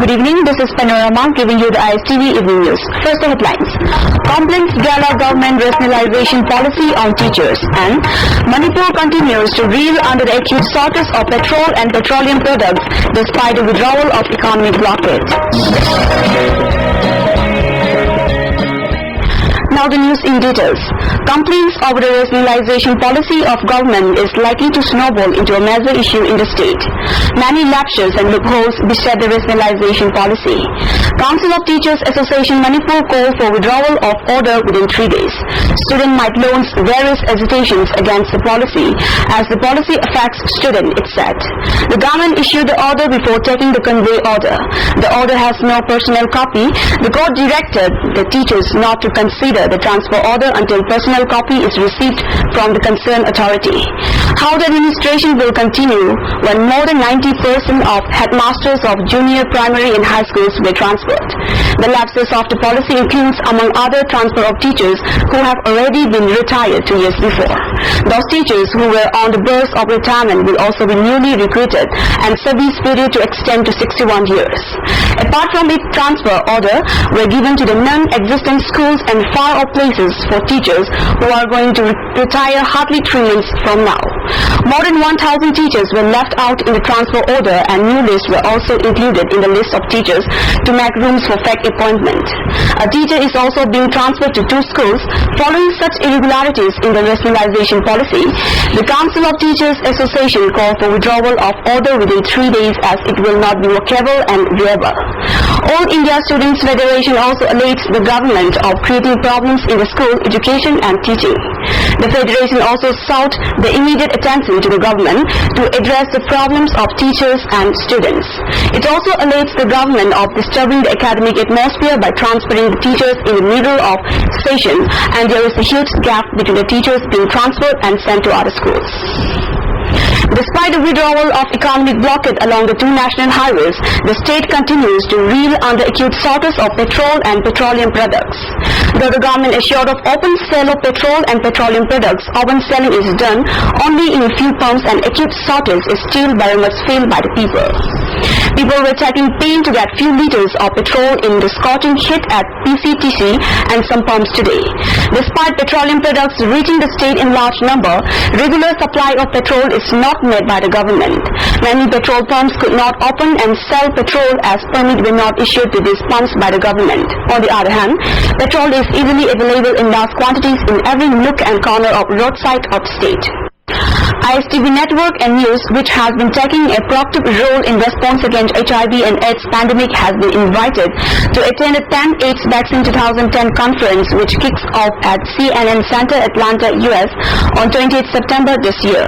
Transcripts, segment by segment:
Good evening, this is Panorama giving you the ISTV evening news. First the headlines. Complaints gala government rationalization policy on teachers, and Manipur continues to reel under the acute shortage of petrol and petroleum products despite the withdrawal of economic blockade. Now the news in details. Complaints over the rationalization policy of government is likely to snowball into a major issue in the state. Many lapses and loopholes beset the rationalization policy. Council of Teachers Association Manipur called for withdrawal of order within 3 days. Student might launch various hesitations against the policy as the policy affects student, it said. The government issued the order before taking the convey order. The order has no personal copy. The court directed the teachers not to consider the transfer order until personal copy is received from the concerned authority. How the administration will continue when more than 90% of headmasters of junior, primary and high schools were transferred. The lapses of the policy includes among other transfer of teachers who have already been retired 2 years before. Those teachers who were on the verge of retirement will also be newly recruited and service period to extend to 61 years. Apart from its transfer order were given to the non-existent schools and far-off places for teachers who are going to retire hardly 3 months from now. More than 1,000 teachers were left out in the transfer order and new lists were also included in the list of teachers to make rooms for fake appointment. A teacher is also being transferred to 2 schools following such irregularities in the rationalization policy. The Council of Teachers Association called for withdrawal of order within 3 days as it will not be workable and viable. All India Students Federation also alleges the government of creating problems in the school, education and teaching. The federation also sought the immediate attention to the government to address the problems of teachers and students. It also alleges the government of disturbing the academic atmosphere by transferring the teachers in the middle of session, and there is a huge gap between the teachers being transferred and sent to other schools. Despite the withdrawal of economic blockade along the 2 national highways, the state continues to reel under acute shortage of petrol and petroleum products. Though the government assured of open sale of petrol and petroleum products, open selling is done only in a few pumps and acute shortage is still very much felt by the people. People were taking pain to get few liters of petrol in the scorching heat at PCTC and some pumps today. Despite petroleum products reaching the state in large number, regular supply of petrol is not met by the government. Many petrol pumps could not open and sell petrol as permits were not issued to these pumps by the government. On the other hand, petrol is easily available in large quantities in every nook and corner of roadside of the state. ISTV Network and News, which has been taking a proactive role in response against HIV and AIDS pandemic, has been invited to attend the 10th AIDS Vaccine 2010 conference, which kicks off at CNN Center, Atlanta, US on 28th September this year.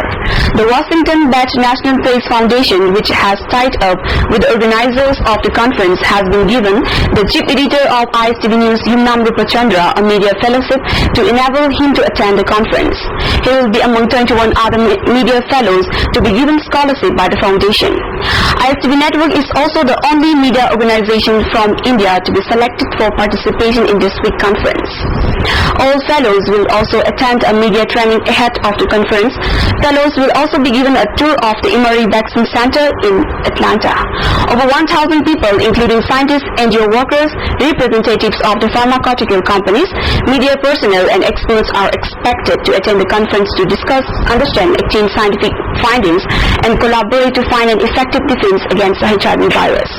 The Washington-based National Press Foundation, which has tied up with the organizers of the conference, has been given the chief editor of ISTV News, Yumnam Rupachandra, a media fellowship to enable him to attend the conference. He will be among 21 other media fellows to be given scholarship by the foundation. ISTV Network is also the only media organization from India to be selected for participation in this week conference. All fellows will also attend a media training ahead of the conference. Fellows will also be given a tour of the Emory Vaccine Center in Atlanta. Over 1,000 people, including scientists, NGO workers, representatives of the pharmaceutical companies, media personnel and experts are expected to attend the conference to discuss, understand, exchange scientific findings and collaborate to find an effective defense against the HIV virus.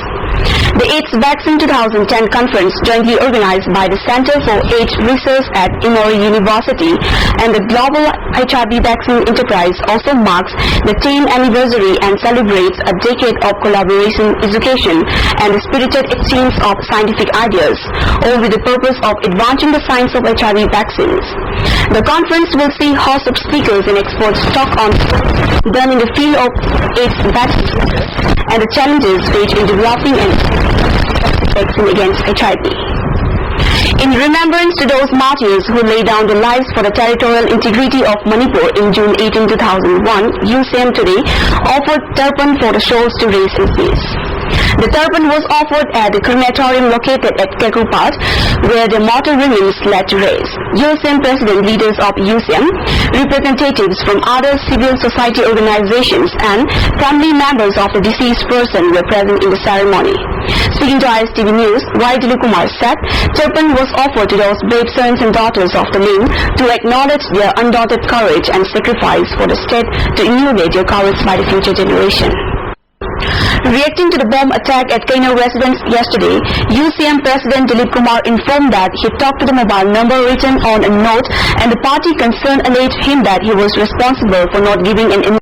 The AIDS Vaccine 2010 conference, jointly organized by the Center for AIDS Research at Emory University and the Global HIV Vaccine Enterprise, also marks the 10th anniversary and celebrates a decade of collaboration, education and the spirited exchange of scientific ideas, all with the purpose of advancing the science of HIV vaccines. The conference will see hosts of speakers and experts talk on done in the field of AIDS vaccine and the challenges faced in developing and vaccine against HIV. In remembrance to those martyrs who laid down their lives for the territorial integrity of Manipur in June 18, 2001, UCM today offered turban for the souls to rest in peace. The turban was offered at the crematorium located at Kekupat, where the mortal remains laid to rest. UCM president, leaders of UCM, representatives from other civil society organizations and family members of the deceased person were present in the ceremony. Speaking to ISTV News, Y. Dilip Kumar said Tirpan was offered to those brave sons and daughters of the lane to acknowledge their undaunted courage and sacrifice for the state to innovate their courage by the future generation. Reacting to the bomb attack at Kainur residence yesterday, UCM President Dilip Kumar informed that he talked to the mobile number written on a note and the party concerned alleged him that he was responsible for not giving an